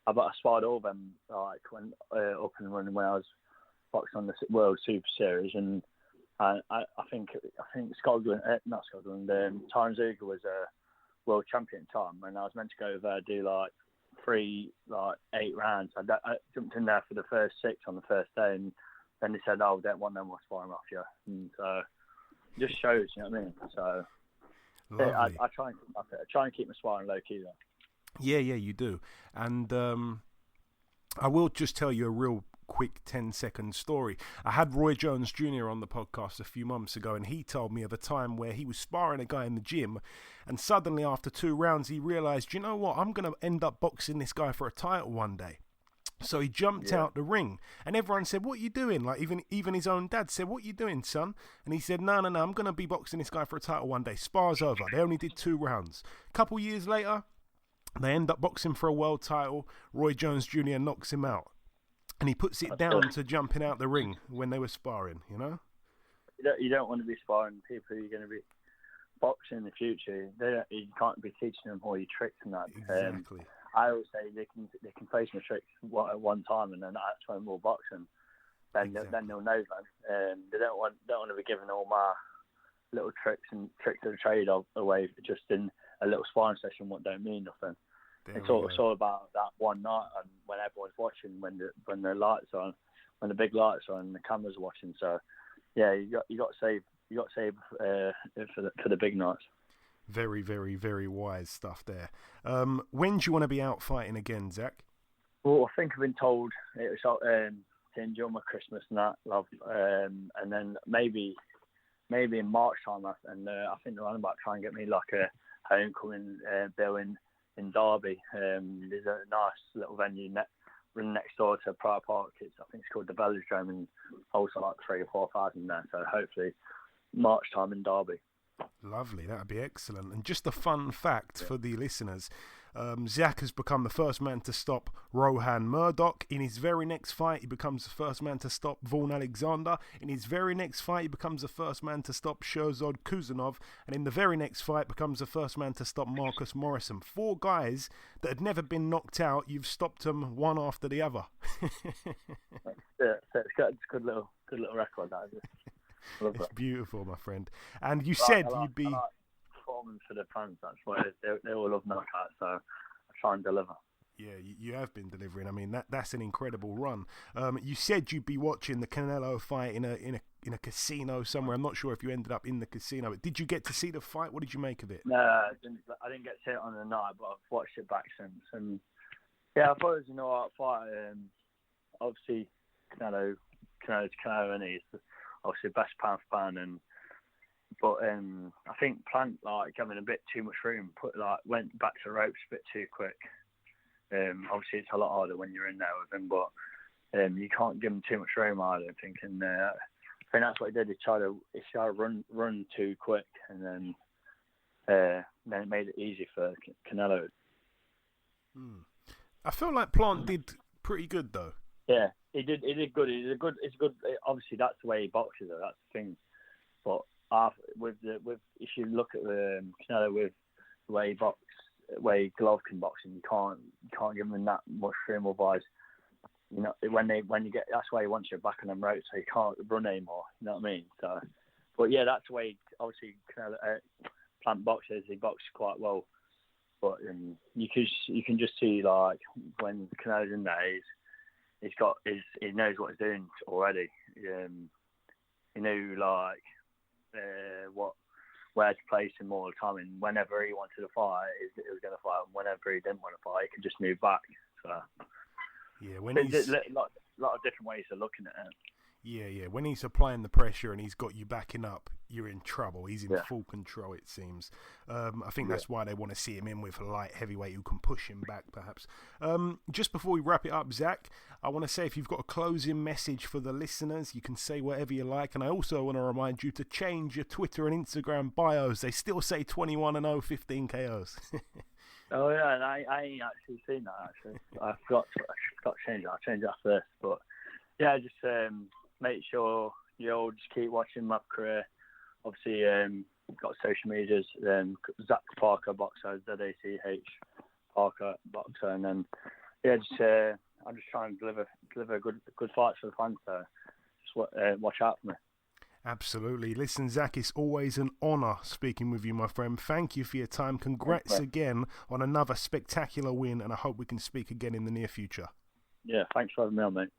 I sparred all of them like when up and running when I was boxing on the World Super Series, and I think Scotland, not Scotland, Tara and Zuga was a world champion time, and I was meant to go over do like 8 rounds. I jumped in there for the first 6 on the first day, and then they said, "Oh, we don't want no more sparring off you," and so it just shows, you know what I mean? So. Yeah, I try and keep my sparring low key though. Yeah, you do. And I will just tell you a real quick 10-second story. I had Roy Jones Jr. on the podcast a few months ago, and he told me of a time where he was sparring a guy in the gym, and suddenly after 2 rounds he realised, you know what, I'm going to end up boxing this guy for a title one day. So he jumped out the ring, and everyone said, "What are you doing?" Like even his own dad said, "What are you doing, son?" And he said, No, I'm going to be boxing this guy for a title one day. Spar's over. They only did 2 rounds. A couple years later, they end up boxing for a world title. Roy Jones Jr. knocks him out, and he puts it down to jumping out the ring when they were sparring, you know? You don't want to be sparring people you're going to be boxing in the future. You can't be teaching them all your tricks and that. Exactly. I always say they can face my tricks at one time, and then that's when we'll box them. Then they'll know them. They don't want to be giving all my little tricks of the trade away just in a little sparring session. What don't mean nothing. It's all about that one night, and when everyone's watching, when the lights are on, when the big lights are on, and the cameras are watching. So yeah, you got to save for the big nights. Very, very, very wise stuff there. When do you want to be out fighting again, Zach? Well, I think I've been told it was to enjoy my Christmas and that, love, and then maybe in March time, and I think they're on about trying to get me like a homecoming bill in Derby. There's a nice little venue next door to Pride Park. I think it's called the Velodrome, and also like 3,000 or 4,000 there. So hopefully March time in Derby. Lovely, that would be excellent. And just a fun fact for the listeners, Zach has become the first man to stop Rohan Murdoch. In his very next fight, he becomes the first man to stop Vaughan Alexander. In his very next fight, he becomes the first man to stop Sherzod Kuzanov. And in the very next fight, becomes the first man to stop Marcus Morrison. 4 guys that had never been knocked out. You've stopped them one after the other. Yeah, so it's a good little record, that is it. It's beautiful, my friend. And you said you'd be... I like performing for the fans, that's what it is. They all love knockouts, so I try and deliver. Yeah, you have been delivering. I mean, that's an incredible run. You said you'd be watching the Canelo fight in a casino somewhere. I'm not sure if you ended up in the casino. But did you get to see the fight? What did you make of it? No, I didn't get to see it on the night, but I've watched it back since. And Yeah, I thought it was an alright fight. Obviously, Canelo's Canelo, and he's obviously best pound for pound. But I think Plant having a bit too much room, went back to the ropes a bit too quick. Obviously, it's a lot harder when you're in there with him, but you can't give him too much room, I don't think. And I think that's what he did. He tried to run too quick, and then it made it easy for Canelo. I feel like Plant did pretty good though. Yeah, he did good. It's good. Obviously, that's the way he boxes. That's the thing. But if you look at Canelo with the way Golovkin boxing, you can't give him that much room. Otherwise, when you get, that's why he wants you back on them ropes, so you can't run anymore. You know what I mean? So, but yeah, that's the way. Obviously, Canelo, Plant boxes. He boxes quite well. But you can just see when Canelo's in there, he knows what he's doing already. He knew where to place him all the time, and whenever he wanted to fight, he was going to fight, and whenever he didn't want to fight, he could just move back. So yeah, when there's a lot of different ways of looking at it. Yeah. When he's applying the pressure and he's got you backing up, you're in trouble. He's in full control, it seems. I think that's why they want to see him in with a light heavyweight who can push him back, perhaps. Just before we wrap it up, Zach, I want to say if you've got a closing message for the listeners, you can say whatever you like. And I also want to remind you to change your Twitter and Instagram bios. They still say 21-0, 15 KOs. Oh yeah, and I ain't actually seen that. Actually, I forgot to change that. I'll change that first. But yeah, just make sure you all just keep watching my career. Obviously, got social medias. Zach Parker Boxer, ZACH Parker Boxer, and then I'm just trying to deliver good fights for the fans. So just watch out for me. Absolutely. Listen, Zach, it's always an honour speaking with you, my friend. Thank you for your time. Congrats again on another spectacular win, and I hope we can speak again in the near future. Yeah, thanks for having me on, mate.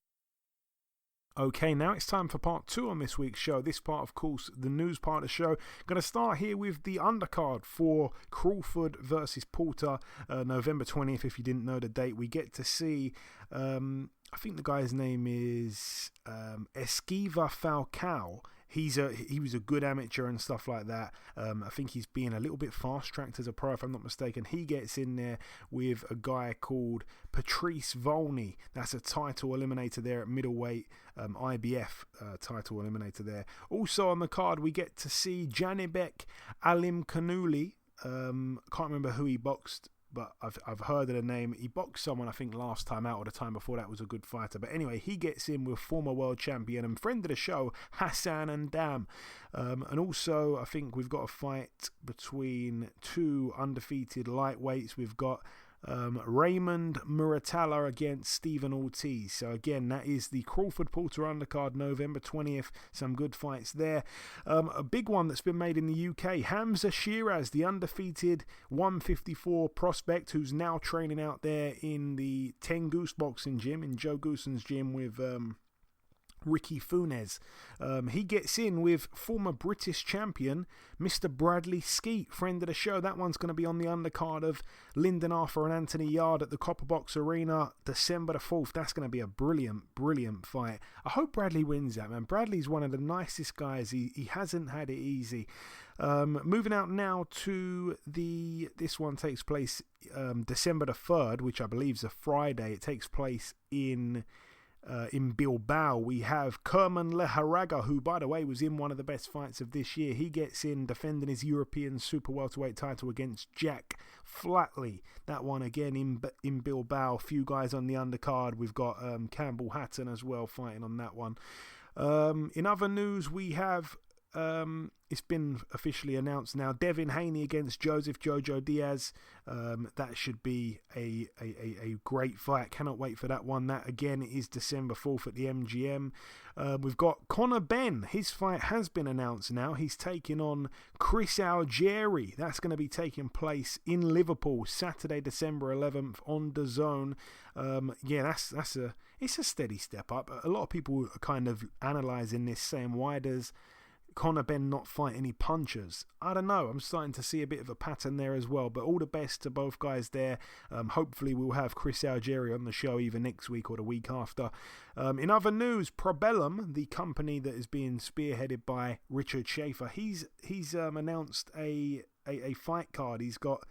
Okay, now it's time for part 2 on this week's show. This part, of course, the news part of the show. Going to start here with the undercard for Crawford versus Porter, November 20th. If you didn't know the date, we get to see, I think the guy's name is Esquiva Falcao. He was a good amateur and stuff like that. I think he's being a little bit fast-tracked as a pro, if I'm not mistaken. He gets in there with a guy called Patrice Volney. That's a title eliminator there at middleweight, IBF title eliminator there. Also on the card, we get to see Janibek Alimkhanuly. Can't remember who he boxed, but I've heard of the name. He boxed someone, I think, last time out, or the time before that was a good fighter. But anyway, he gets in with former world champion and friend of the show, Hassan Ndam. And also, I think we've got a fight between 2 undefeated lightweights. We've got Raymond Muratalla against Stephen Ortiz. So again, that is the Crawford Porter undercard, November 20th. Some good fights there. A big one that's been made in the UK, Hamza Shiraz, the undefeated 154 prospect, who's now training out there in the 10 Goose boxing gym, in Joe Gooson's gym with Ricky Funes. He gets in with former British champion Mr. Bradley Skeet, friend of the show. That one's going to be on the undercard of Lyndon Arthur and Anthony Yard at the Copper Box Arena, December the 4th. That's going to be a brilliant fight. I hope Bradley wins that, man. Bradley's one of the nicest guys. He hasn't had it easy. Moving out now to this one takes place December the 3rd, which I believe is a Friday. It takes place in Bilbao. We have Kerman Leharaga, who, by the way, was in one of the best fights of this year. He gets in defending his European super welterweight title against Jack Flatley. That one again in Bilbao. Few guys on the undercard. We've got Campbell Hatton as well fighting on that one. In other news, we have it's been officially announced now, Devin Haney against Joseph Jojo Diaz. That should be a great fight. Cannot wait for that one. That again is December 4th at the MGM. We've got Conor Benn. His fight has been announced now. He's taking on Chris Algieri. That's going to be taking place in Liverpool Saturday, December 11th on DAZN. It's a steady step up. A lot of people are kind of analysing this, saying why does Conor Benn not fight any punchers. I don't know. I'm starting to see a bit of a pattern there as well. But all the best to both guys there. Hopefully we'll have Chris Algieri on the show either next week or the week after. In other news, Probellum, the company that is being spearheaded by Richard Schaefer, he's announced a fight card. He's got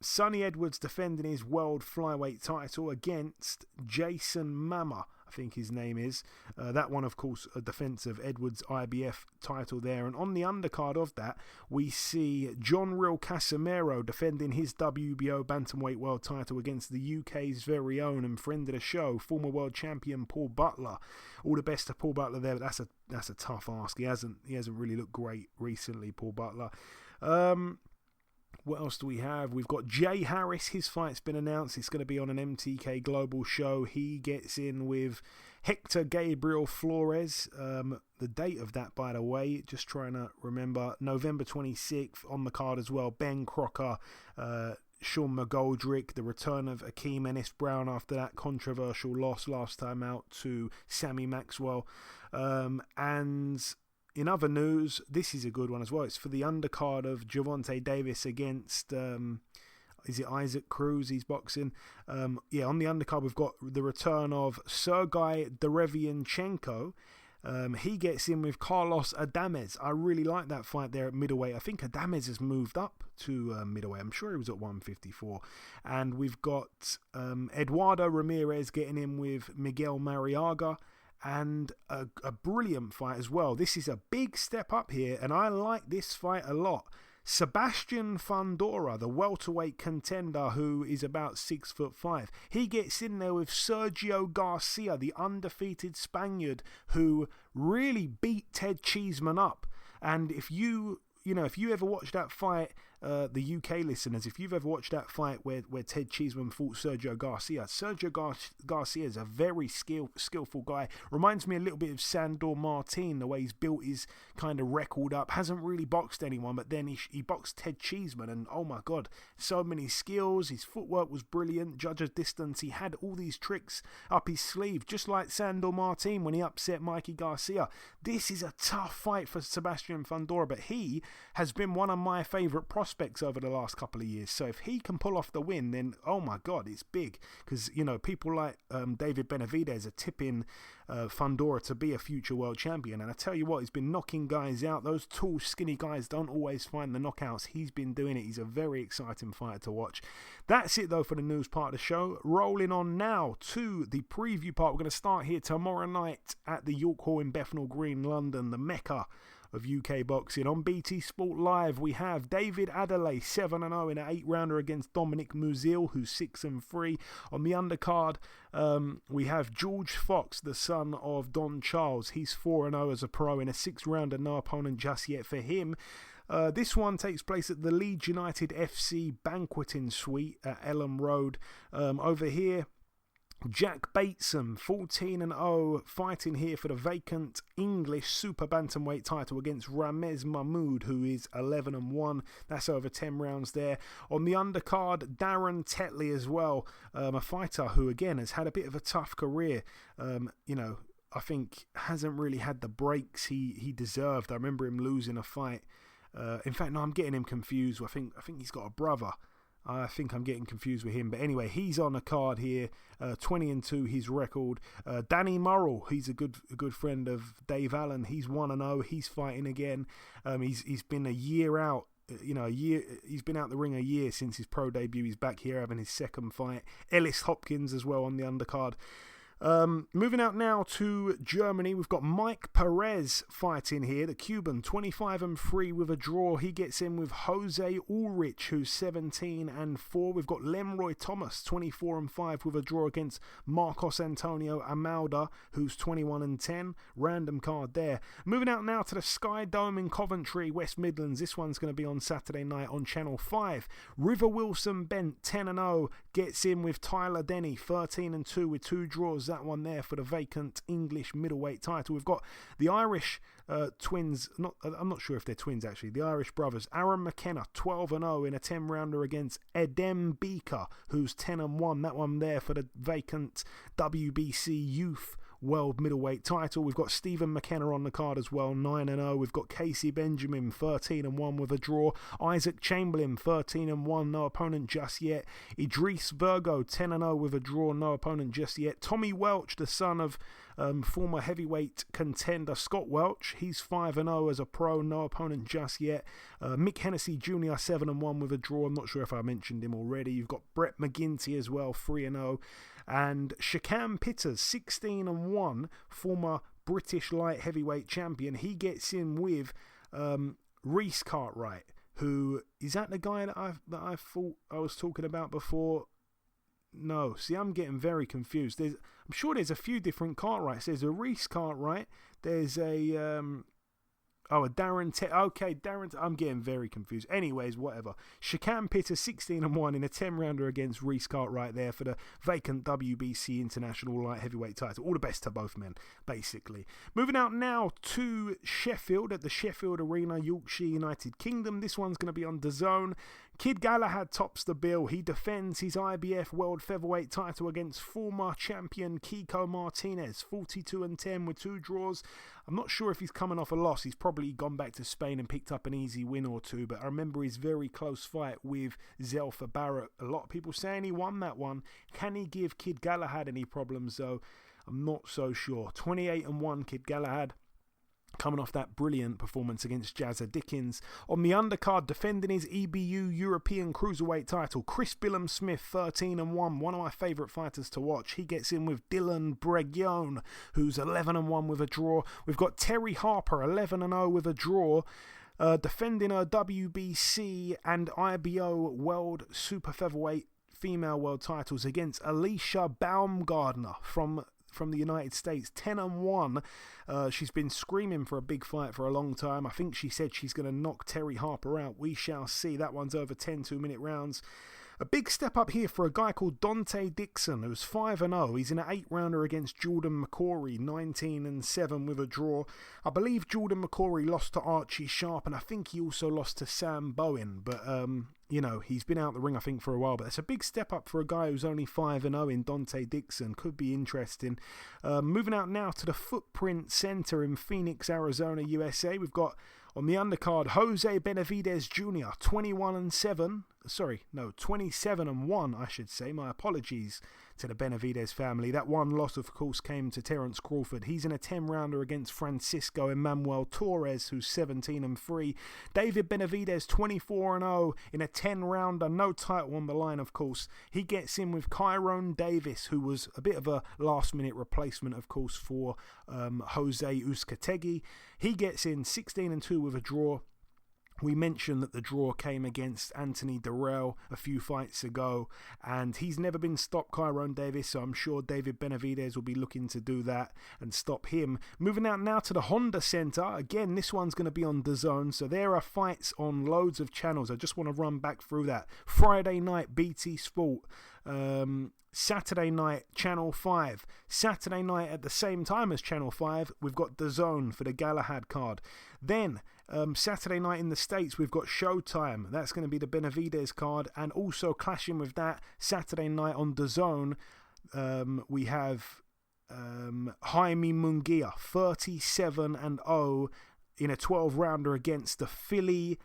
Sonny Edwards defending his world flyweight title against Jason Mama, I think his name is. That one, of course, a defense of Edwards' IBF title there. And on the undercard of that, we see John Real Casimero defending his WBO bantamweight world title against the UK's very own and friend of the show, former world champion Paul Butler. All the best to Paul Butler there, but that's a tough ask. He hasn't really looked great recently, Paul Butler. What else do we have? We've got Jay Harris. His fight's been announced. It's going to be on an MTK Global show. He gets in with Hector Gabriel Flores. The date of that, by the way, just trying to remember, November 26th on the card as well. Ben Crocker, Sean McGoldrick, the return of Akeem Ennis-Brown after that controversial loss last time out to Sammy Maxwell. And in other news, this is a good one as well. It's for the undercard of Gervonta Davis against, is it Isaac Cruz he's boxing? On the undercard we've got the return of Sergei Derevianchenko. He gets in with Carlos Adames. I really like that fight there at middleweight. I think Adames has moved up to middleweight. I'm sure he was at 154. And we've got Eduardo Ramirez getting in with Miguel Mariaga. And a brilliant fight as well. This is a big step up here, and I like this fight a lot. Sebastian Fundora, the welterweight contender who is about 6'5", he gets in there with Sergio Garcia, the undefeated Spaniard who really beat Ted Cheeseman up. And if you ever watched that fight, the UK listeners, if you've ever watched that fight where Ted Cheeseman fought Sergio Garcia, Garcia is a very skillful guy. Reminds me a little bit of Sandor Martin, the way he's built his kind of record up. Hasn't really boxed anyone, but then he boxed Ted Cheeseman, and oh my God, so many skills. His footwork was brilliant. Judge's distance, he had all these tricks up his sleeve, just like Sandor Martin when he upset Mikey Garcia. This is a tough fight for Sebastian Fundora, but he has been one of my favourite prospects over the last couple of years. So if he can pull off the win, then oh my God, it's big. Because people like David Benavidez are tipping Fundora to be a future world champion. And I tell you what, he's been knocking guys out. Those tall, skinny guys don't always find the knockouts. He's been doing it. He's a very exciting fighter to watch. That's it though for the news part of the show. Rolling on now to the preview part. We're going to start here tomorrow night at the York Hall in Bethnal Green, London, the Mecca of UK boxing. On BT Sport Live, we have David Adelaide 7-0 in an 8-rounder against Dominic Musil, who's 6-3. On the undercard, we have George Fox, the son of Don Charles. He's 4-0 as a pro in a 6-rounder, no opponent just yet for him. This one takes place at the Leeds United FC Banqueting Suite at Elm Road. Over here, Jack Bateson, 14-0, fighting here for the vacant English super bantamweight title against Ramez Mahmoud, who is 11-1. That's over 10 rounds there. On the undercard, Darren Tetley as well, a fighter who again has had a bit of a tough career. I think hasn't really had the breaks he deserved. I remember him losing a fight. In fact, no, I'm getting him confused. I think he's got a brother. I think I'm getting confused with him. But anyway, he's on a card here, 20-2 his record. Danny Murrell, he's a good friend of Dave Allen. He's 1-0. He's fighting again. He's been a year out. He's been out the ring a year since his pro debut. He's back here having his second fight. Ellis Hopkins as well on the undercard. Moving out now to Germany, we've got Mike Perez fighting here, the Cuban, 25-3 with a draw. He gets in with Jose Ulrich, who's 17-4. We've got Lemroy Thomas, 24-5 with a draw against Marcos Antonio Amalda, who's 21-10. Random card there. Moving out now to the Sky Dome in Coventry, West Midlands. This one's going to be on Saturday night on Channel 5. River Wilson Bent, 10-0, gets in with Tyler Denny, 13-2 with 2 draws. That one there for the vacant English middleweight title. We've got the Irish twins, I'm not sure if they're twins actually, the Irish brothers, Aaron McKenna, 12-0 in a 10-rounder against Edem Beaker, who's 10-1. That one there for the vacant WBC youth world middleweight title. We've got Stephen McKenna on the card as well, 9-0. We've got Casey Benjamin, 13-1 with a draw. Isaac Chamberlain, 13-1, no opponent just yet. Idris Virgo, 10-0 with a draw, no opponent just yet. Tommy Welch, the son of former heavyweight contender Scott Welch, he's 5-0 as a pro, no opponent just yet. Mick Hennessy Jr., 7-1 with a draw. I'm not sure if I mentioned him already. You've got Brett McGinty as well, 3-0. And Shakam Pitters, 16-1, former British light heavyweight champion. He gets in with Reece Cartwright, who is that the guy that I thought I was talking about before? No, see, I'm getting very confused. I'm sure there's a few different Cartwrights. There's a Reece Cartwright. There's a a Darren. Darren. I'm getting very confused. Anyways, whatever. Shakam Pitter, 16-1 in a 10-rounder against Reece Cartwright there for the vacant WBC International Light Heavyweight title. All the best to both men, basically. Moving out now to Sheffield at the Sheffield Arena, Yorkshire, United Kingdom. This one's going to be on DAZN. Kid Galahad tops the bill. He defends his IBF World Featherweight title against former champion Kiko Martinez, 42-10 with 2 draws. I'm not sure if he's coming off a loss. He's probably gone back to Spain and picked up an easy win or two, but I remember his very close fight with Zelfa Barrett. A lot of people saying he won that one. Can he give Kid Galahad any problems though? I'm not so sure. 28-1 Kid Galahad, coming off that brilliant performance against Jazza Dickens. On the undercard, defending his EBU European Cruiserweight title, Chris Billum Smith, 13-1, one of my favourite fighters to watch. He gets in with Dylan Breguion, who's 11-1 with a draw. We've got Terry Harper, 11-0 with a draw. Defending her WBC and IBO World Super Featherweight female world titles against Alicia Baumgardner from the United States, 10-1. She's been screaming for a big fight for a long time. I think she said she's going to knock Terry Harper out. We shall see. That one's over 10 2-minute rounds. A big step up here for a guy called Dante Dixon, who's 5-0. He's in an 8-rounder against Jordan McCorry, 19-7 with a draw. I believe Jordan McCorry lost to Archie Sharp, and I think he also lost to Sam Bowen. But, he's been out the ring, I think, for a while. But it's a big step up for a guy who's only 5-0 in Dante Dixon. Could be interesting. Moving out now to the Footprint Center in Phoenix, Arizona, USA. We've got on the undercard, Jose Benavidez Jr., 27-1, I should say. My apologies to the Benavidez family. That one loss, of course, came to Terence Crawford. He's in a 10-rounder against Francisco Emmanuel Torres, who's 17-3. David Benavidez, 24-0 in a 10-rounder, no title on the line, of course. He gets in with Kyrone Davis, who was a bit of a last-minute replacement, of course, for Jose Uzcategui. He gets in 16-2 with a draw. We mentioned that the draw came against Anthony Durrell a few fights ago, and he's never been stopped, Kyrone Davis, so I'm sure David Benavidez will be looking to do that and stop him. Moving out now to the Honda Center. Again, this one's going to be on DAZN, so there are fights on loads of channels. I just want to run back through that. Friday night, BT Sport. Saturday night, Channel 5. Saturday night at the same time as Channel 5, we've got DAZN for the Galahad card. Then, Saturday night in the States, we've got Showtime. That's going to be the Benavidez card. And also clashing with that, Saturday night on DAZN, we have Jaime Munguia, 37-0 in a 12-rounder against the Philly,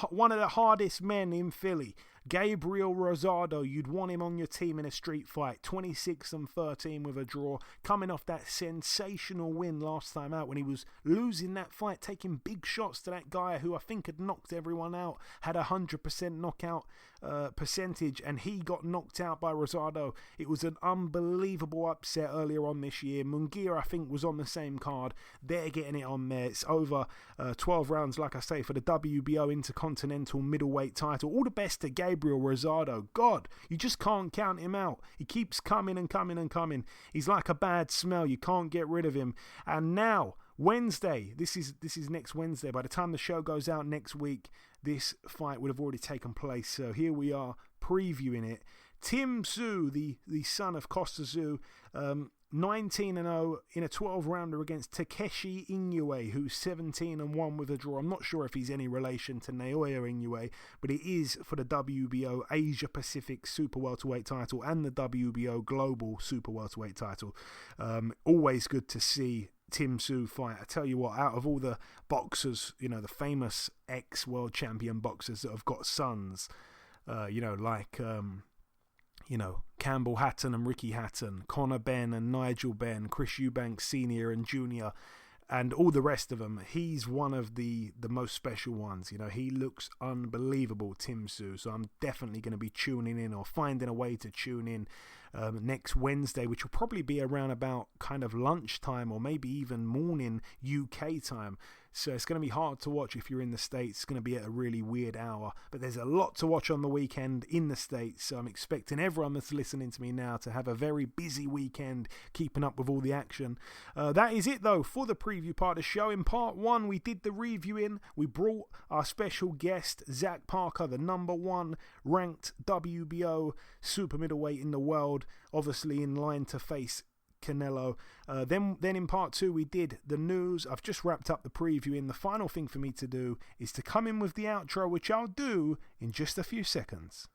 one of the hardest men in Philly, Gabriel Rosado. You'd want him on your team in a street fight. 26-13 with a draw, coming off that sensational win last time out when he was losing that fight, taking big shots to that guy who I think had knocked everyone out, had 100% knockout percentage, and he got knocked out by Rosado. It was an unbelievable upset earlier on this year. Munguia, I think, was on the same card. They're getting it on there. It's over 12 rounds, like I say, for the WBO Intercontinental Middleweight title. All the best to Gabriel Rosado. God, you just can't count him out. He keeps coming and coming and coming. He's like a bad smell. You can't get rid of him. And now, Wednesday, this is next Wednesday. By the time the show goes out next week, this fight would have already taken place. So here we are previewing it. Tim Tszyu, the son of Costa Tszyu, 19-0 in a 12-rounder against Takeshi Inoue, who's 17-1 with a draw. I'm not sure if he's any relation to Naoya Inoue, but it is for the WBO Asia Pacific Super Welterweight title and the WBO Global Super Welterweight title. Always good to see Tim Tszyu fight. I tell you what, out of all the boxers, the famous ex-world champion boxers that have got sons, Campbell Hatton and Ricky Hatton, Conor Benn and Nigel Benn, Chris Eubank Sr. and Jr., and all the rest of them, he's one of the most special ones. He looks unbelievable, Tim Tszyu. So I'm definitely going to be tuning in, or finding a way to tune in next Wednesday, which will probably be around about kind of lunchtime or maybe even morning UK time. So it's going to be hard to watch if you're in the States. It's going to be at a really weird hour. But there's a lot to watch on the weekend in the States. So I'm expecting everyone that's listening to me now to have a very busy weekend keeping up with all the action. That is it, though, for the preview part of the show. In part one, we did the reviewing. We brought our special guest, Zach Parker, the #1 ranked WBO super middleweight in the world, obviously in line to face Canelo. Then in part two, we did the news. I've just wrapped up the previewing. The final thing for me to do is to come in with the outro, which I'll do in just a few seconds.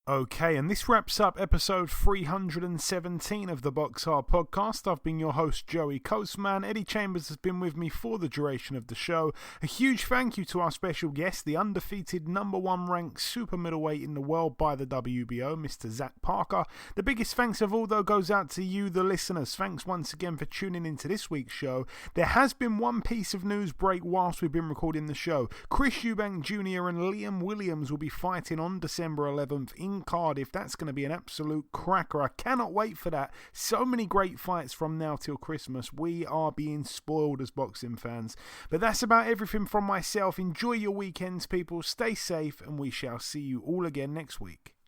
Okay, and this wraps up episode 317 of the BoxHard Podcast. I've been your host, Joey Coastman. Eddie Chambers has been with me for the duration of the show. A huge thank you to our special guest, the undefeated #1 ranked super middleweight in the world by the WBO, Mr. Zach Parker. The biggest thanks of all, though, goes out to you, the listeners. Thanks once again for tuning into this week's show. There has been one piece of news break whilst we've been recording the show. Chris Eubank Jr. and Liam Williams will be fighting on December 11th in Cardiff. That's going to be an absolute cracker. I cannot wait for that. So many great fights from now till Christmas. We are being spoiled as boxing fans. But that's about everything from myself. Enjoy your weekends, people. Stay safe, and we shall see you all again next week.